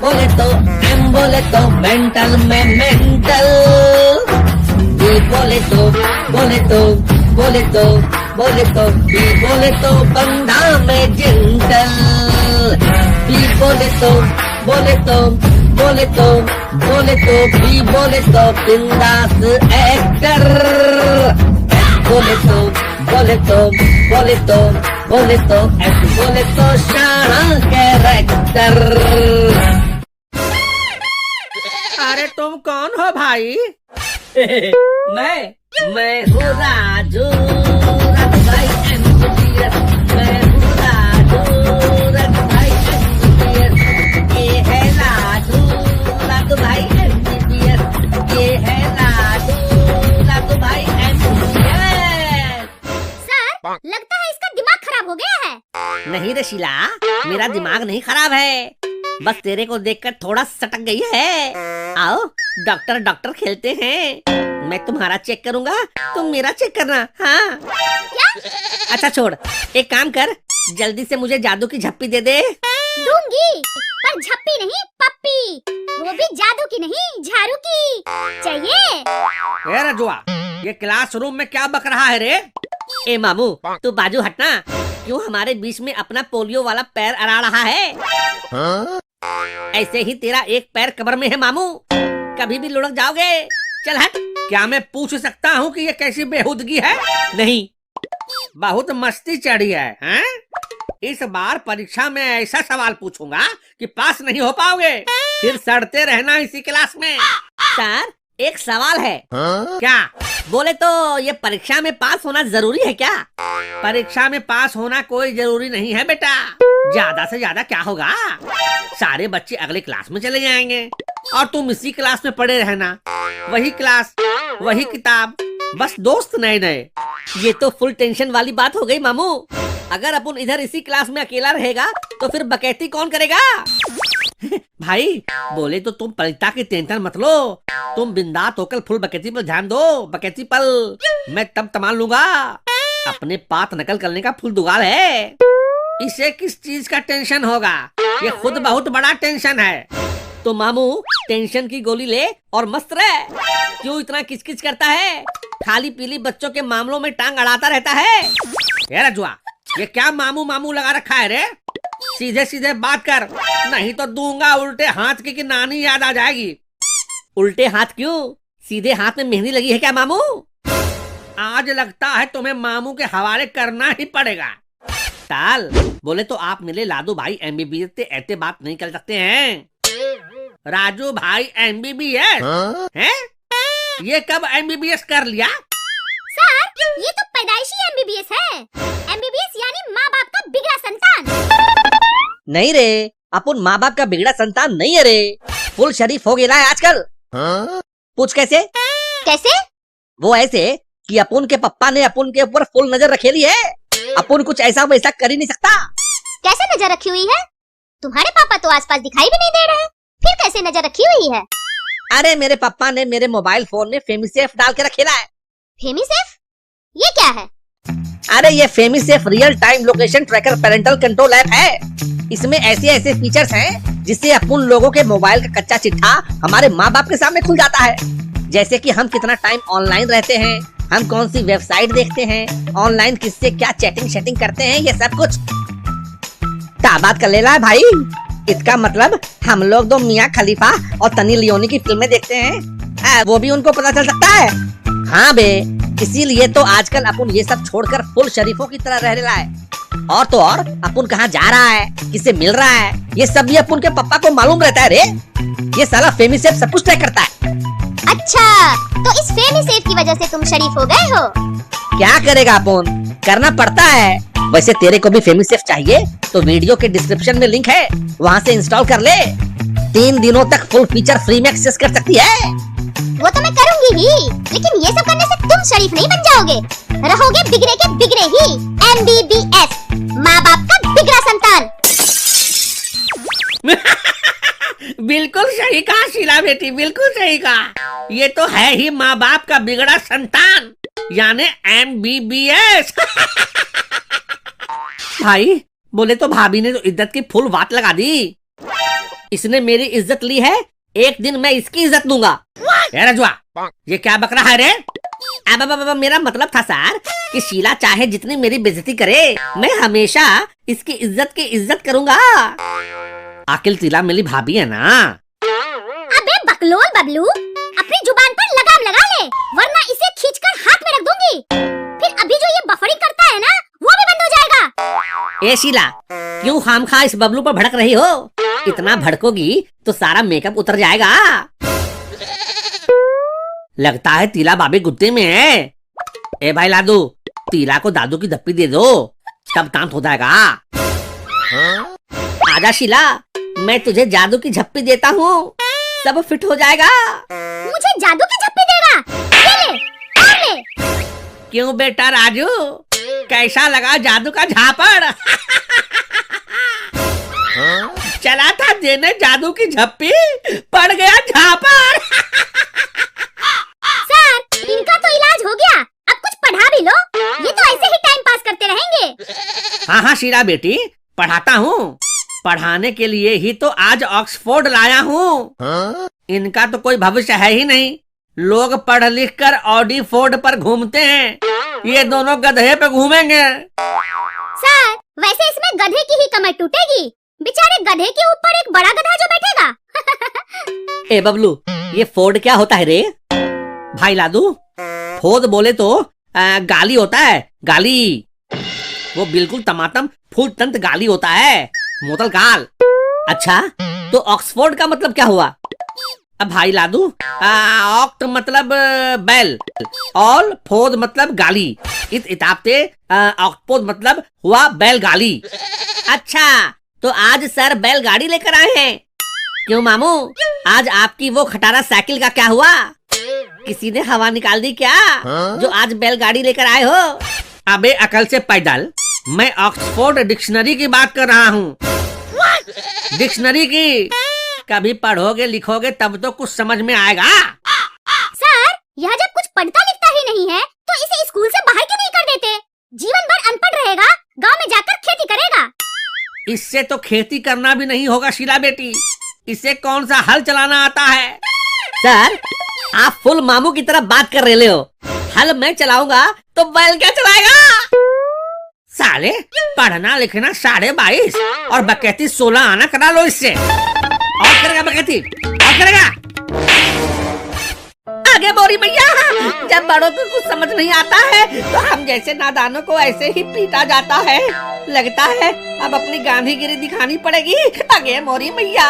बोले तो एम बोले तो मेंटल में मेंटल, बी बोले तो बोले तो बोले तो बोले तो बी बोले तो बंधा में जेंटल, बी बोले तो बोले तो बोले तो बोले तो बी बोले तो बिंदास एक्टर, बोले तो बोले तो बोले तो बोले तो एस बोले तो शाना कैरेक्टर। अरे तुम कौन हो भाई? मैं हूँ राजू, राजू भाई MBBS, मैं हूँ राजू, राजू भाई MBBS, ये है राजू, राजू भाई MBBS, ये है राजू, राजू भाई MBBS। सर, लगता है इसका दिमाग खराब हो गया है। नहीं रे शीला, मेरा दिमाग नहीं खराब है, बस तेरे को देखकर थोड़ा सटक गई है। आओ डॉक्टर डॉक्टर खेलते हैं, मैं तुम्हारा चेक करूंगा, तुम मेरा चेक करना। हाँ क्या? अच्छा छोड़, एक काम कर, जल्दी से मुझे जादू की झप्पी दे दे। दूंगी, पर झप्पी नहीं पप्पी, वो भी जादू की नहीं झाड़ू की चाहिए। ए रजुआ, ये क्लासरूम में क्या बक रहा है रे? ए मामू तू बाजू हटना, क्यों हमारे बीच में अपना पोलियो वाला पैर अड़ा रहा है? ऐसे ही तेरा एक पैर कब्र में है मामू, कभी भी लुढ़क जाओगे। चल हट। क्या मैं पूछ सकता हूँ कि ये कैसी बेहूदगी है? नहीं, बहुत मस्ती चढ़ी है, हैं? इस बार परीक्षा में ऐसा सवाल पूछूंगा कि पास नहीं हो पाओगे, फिर सड़ते रहना इसी क्लास में। सर एक सवाल है। क्या? बोले तो ये परीक्षा में पास होना जरूरी है क्या? परीक्षा में पास होना कोई जरूरी नहीं है बेटा, ज्यादा से ज्यादा क्या होगा, सारे बच्चे अगले क्लास में चले जाएंगे और तुम इसी क्लास में पढ़े रहना, वही क्लास वही किताब, बस दोस्त नए नए। ये तो फुल टेंशन वाली बात हो गई मामू। अगर अपन इधर इसी क्लास में अकेला रहेगा तो फिर बकैती कौन करेगा? भाई बोले तो तुम परीक्षा की टेंशन मत लो, तुम बिंदास होकर फुल बकैती पर ध्यान दो, बकैती पल मैं तब तमाल लूंगा। अपने पात नकल करने का फुल दुगाल है, इसे किस चीज का टेंशन होगा, ये खुद बहुत बड़ा टेंशन है। तो मामू टेंशन की गोली ले और मस्त रह, क्यों इतना किचकिच करता है? खाली पीली बच्चों के मामलों में टांग अड़ाता रहता है। ये रजुआ, ये क्या मामू मामू लगा रखा है रे? सीधे सीधे बात कर, नहीं तो दूंगा उल्टे हाथ की नानी याद आ जाएगी। उल्टे हाथ क्यों? सीधे हाथ में मेहंदी लगी है क्या मामू? आज लगता है तुम्हें मामू के हवाले करना ही पड़ेगा। ताल बोले तो आप मिले लादू भाई MBBS से ऐसे बात नहीं कर सकते हैं। राजू भाई MBBS हैं? ये कब MBBS कर लिया? सर, ये तो पैदाइशी MBBS है। MBBS यानी माँ बाप का बिगड़ा संतान। नहीं रे, अपन माँ बाप का बिगड़ा संतान नहीं है रे, फुल शरीफ हो गया है आजकल। पूछ कैसे? कैसे? वो ऐसे कि अपन के पप्पा ने अपन के ऊपर फुल नजर रखेली है, अपन कुछ ऐसा वैसा कर ही नहीं सकता। कैसे नजर रखी हुई है? तुम्हारे पापा तो आसपास दिखाई भी नहीं दे रहे, फिर कैसे नजर रखी हुई है? अरे मेरे पापा ने मेरे मोबाइल फोन में फेमीसेफ डाल के रखेला है। फेमीसेफ? ये क्या है? अरे ये FamiSafe real time location tracker parental control app है। इसमें ऐसे ऐसे फीचर्स हैं जिससे अपन लोगों के मोबाइल का कच्चा चिट्ठा हमारे माँ बाप के सामने खुल जाता है। जैसे कि हम कितना टाइम ऑनलाइन रहते हैं, हम कौन सी वेबसाइट देखते हैं, ऑनलाइन किससे क्या चैटिंग शेटिंग करते हैं, ये सब कुछ क्या बात कर लेला है भाई। इसका मतलब हम लोग दो मियाँ खलीफा और तनी लियोनी की फिल्में देखते हैं, वो भी उनको पता चल सकता है। हाँ बे, इसीलिए तो आजकल अपन ये सब छोड़कर फुल शरीफों की तरह रह रहा है। और तो और अपन कहाँ जा रहा है, किससे मिल रहा है, ये सब भी अपन के पापा को मालूम रहता है रे। ये साला फेमीसेफ सब कुछ ट्रैक करता है। अच्छा, तो इस फेमीसेफ की वजह से तुम शरीफ हो गए हो? क्या करेगा अपन, करना पड़ता है। वैसे तेरे को भी फेमीसेफ चाहिए तो वीडियो के डिस्क्रिप्शन में लिंक है, वहाँ से इंस्टॉल कर ले। 3 दिनों तक फुल फीचर फ्री में एक्सेस कर सकती है। वो तो मैं करूंगी ही, लेकिन ये सब करने से तुम शरीफ नहीं बन जाओगे, रहोगे बिगड़े के बिगड़े ही। MBBS, माँ बाप का बिगड़ा संतान। बिल्कुल सही कहा शीला बेटी, बिल्कुल सही कहा। ये तो है ही माँ बाप का बिगड़ा संतान, यानी MBBS। भाई बोले तो भाभी ने तो इज्जत की फुल बात लगा दी। इसने मेरी इज्जत ली है, एक दिन मैं इसकी इज्जत लूंगा। ए रजुआ, ये क्या बक रहा है रे? अब मेरा मतलब था सर कि शीला चाहे जितनी मेरी बेइज्जती करे, मैं हमेशा इसकी इज्जत करूंगा। आखिर टीला मेरी भाभी है ना। अबे बकलोल बबलू, अपनी जुबान पर लगाम लगा ले, वरना इसे खींचकर हाथ में रख दूंगी। फिर अभी जो ये बफरिंग करता है ना, वो भी बंद हो जाएगा। ए शीला, क्यों खामखा इस बबलू पर भड़क रही हो? इतना भड़कोगी तो सारा मेकअप उतर जाएगा। लगता है तीला बाबे गुत्ते में है। ए भाई लादू, तीला को दादू की धप्पी दे दो, तब काम हो जाएगा। आजा शीला, मैं तुझे जादू की झप्पी देता हूँ, सब फिट हो जाएगा। मुझे जादू की झप्पी देगा? ये ले, और ले। क्यों बेटा राजू, कैसा लगा जादू का झापड़? चला था देने जादू की झप्पी, पड़ गया झापड़। सर, इनका तो इलाज हो गया, अब कुछ पढ़ा भी लो। ये तो ऐसे ही टाइम पास करते रहेंगे। हाँ हाँ शीला बेटी, पढ़ाता हूँ। पढ़ाने के लिए ही तो आज ऑक्सफोर्ड लाया हूँ। इनका तो कोई भविष्य है ही नहीं। लोग पढ़ लिख कर ऑडीफोर्ड पर घूमते हैं, ये दोनों गधे पे घूमेंगे। सर, वैसे इसमें गधे की ही कमर टूटेगी, बेचारे गधे के ऊपर एक बड़ा गधा जो बैठेगा। ए बबलू, ये फोर्ड क्या होता है रे? भाई लादू, फोद बोले तो गाली होता है, गाली। वो बिल्कुल टमाटम फुल तंत गाली होता है, मोतल गाल। अच्छा, तो ऑक्सफोर्ड का मतलब क्या हुआ? अब भाई लादू, ऑक्ट मतलब बैल, ऑल फोद मतलब गाली। इस इताबते ऑक्टपोद मतलब हुआ बैलगाली। अच्छा, तो आज सर बैलगाड़ी लेकर आए हैं। क्यों मामू, आज आपकी वो खटारा साइकिल का क्या हुआ? किसी ने हवा निकाल दी क्या, जो आज बैलगाड़ी लेकर आए हो? अबे अकल से पैदल, मैं ऑक्सफोर्ड डिक्शनरी की बात कर रहा हूँ। डिक्शनरी की। कभी पढ़ोगे लिखोगे तब तो कुछ समझ में आएगा। सर, यह जब कुछ पढ़ता लिखता ही नहीं है, तो इसे स्कूल से बाहर क्यों नहीं कर देते? जीवन भर अनपढ़ रहेगा, गांव में जाकर खेती करेगा। इससे तो खेती करना भी नहीं होगा शीला बेटी, इसे कौन सा हल चलाना आता है? सर, आप फुल मामू की तरह बात कर रहे हो। हल मैं चलाऊंगा तो बैल क्या चलाएगा? साले, पढ़ना लिखना 22.5 और बकैती 16 आना करा लो इससे। और करेगा बकैती, और करेगा। आगे बोरी भैया, जब बड़ों को कुछ समझ नहीं आता है तो हम जैसे नादानों को ऐसे ही पीटा जाता है। लगता है अब अपनी गांधीगिरी दिखानी पड़ेगी। आगे मोरी भैया।